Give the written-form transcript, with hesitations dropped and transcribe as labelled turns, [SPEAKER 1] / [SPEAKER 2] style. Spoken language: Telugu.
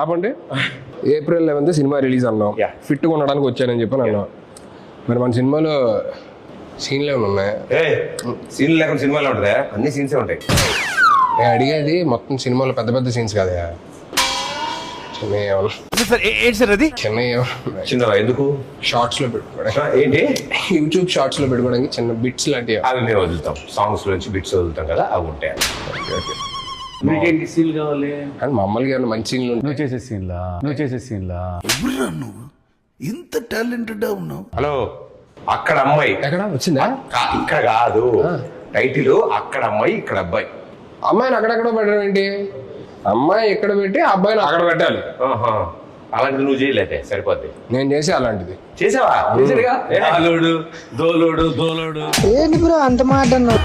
[SPEAKER 1] ఆపండి. April 11th సినిమా రిలీజ్ అన్నాం. ఫిట్గా ఉండడానికి వచ్చానని చెప్పి అన్నాం. మరి మన సినిమాలో సీన్లు ఏమైనా ఉన్నాయా?
[SPEAKER 2] సీన్లు లేకుండా సినిమాలో ఉంటుందా? అన్ని సీన్సే ఉంటాయి.
[SPEAKER 1] నేను అడిగేది మొత్తం సినిమాలో పెద్ద పెద్ద సీన్స్ కదా,
[SPEAKER 2] చిన్నవా ఎందుకు?
[SPEAKER 1] షార్ట్స్ లో పెట్టుకోవడానికి,
[SPEAKER 2] ఏంటి
[SPEAKER 1] యూట్యూబ్ షార్ట్స్ లో పెట్టుకోవడానికి చిన్న బిట్స్ లాంటివి.
[SPEAKER 2] అవి మేము వదులుతాం, సాంగ్స్ నుంచి బిట్స్ వదులుతాం కదా, అవి ఉంటాయి.
[SPEAKER 3] మీకేంటి సీన్లు కావాలి?
[SPEAKER 1] అండ్ మామూలుగా ఏమైనా మంచి సీన్లు ఉంటాయి.
[SPEAKER 3] నువ్వు చేసే సీన్లా
[SPEAKER 4] నువ్వు ఇంత టాలెంటెడ్ ఉన్నావు.
[SPEAKER 2] హలో, అక్కడ అమ్మాయి
[SPEAKER 1] ఎక్కడ వచ్చిందా?
[SPEAKER 2] ఇక్కడ కాదు, టైటిల్ అక్కడ అమ్మాయి ఇక్కడ అబ్బాయి.
[SPEAKER 1] అమ్మాయిని అక్కడెక్కడ పెట్టడం ఏంటి? అమ్మాయి ఎక్కడ పెట్టి అబ్బాయిని అక్కడ పెట్టాలి.
[SPEAKER 2] అలాంటిది నువ్వు చేయలేదే, సరిపోద్ది.
[SPEAKER 1] నేను చేసే అలాంటిది.
[SPEAKER 2] చేసావా?
[SPEAKER 3] దోలోడు
[SPEAKER 4] ఏంటి బ్రో అంత మాట అన్నావు?